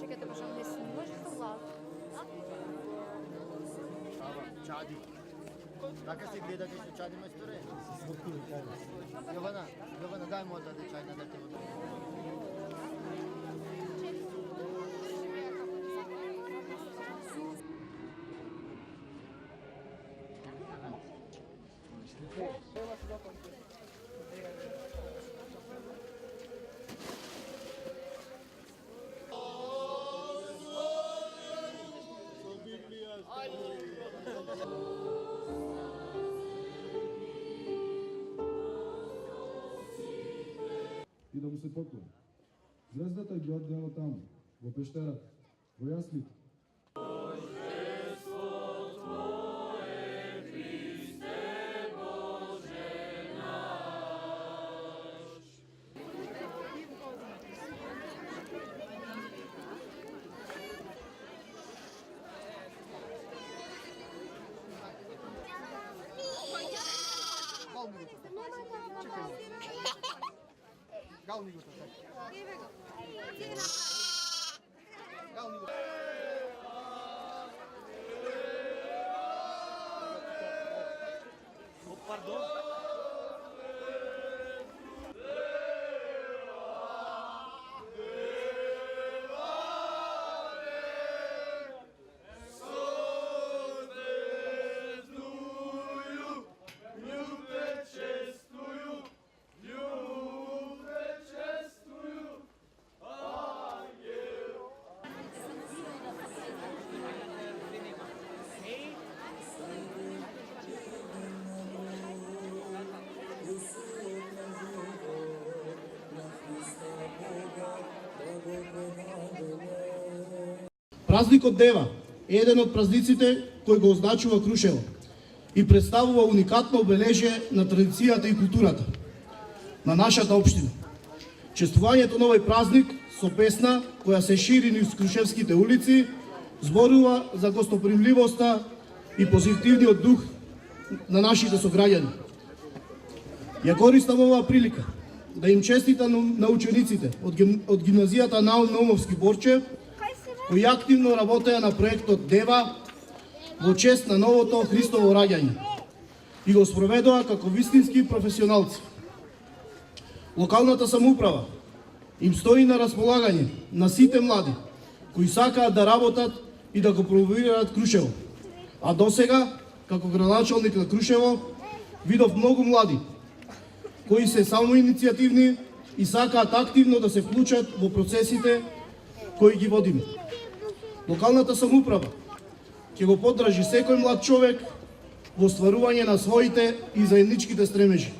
Чекайте, бо що мені снімо, що влад. Чади. Така се гледа кај што чади мајсторе? Јована, дај му да чај на дете вода. И да му се поклони. Звездата ги одгледала таму, во пештерата, во јаслите. Гални го така. Гални го. Pardon. Празникот Дева е еден од празниците кој го означува Крушево и представува уникатно обележие на традицијата и културата на нашата општина. Чествувањето на овој празник со песна која се шири низ крушевските улици зборува за гостопримливоста и позитивниот дух на нашите сограѓани. Ја користам оваа прилика да им честитам на учениците од гимназијата Наум Наумовски Борче, кои активно работеа на проектот Дева во чест на новото Христово раѓање и го спроведоа како вистински професионалци. Локалната самоуправа им стои на располагање на сите млади кои сакаат да работат и да го промовираат Крушево. А досега, како градоначалник на Крушево, видов многу млади кои се самоиницијативни и сакаат активно да се вклучат во процесите кои ги водиме. Локалната самоуправа ќе го поддржи секој млад човек во остварување на своите и заедничките стремежи.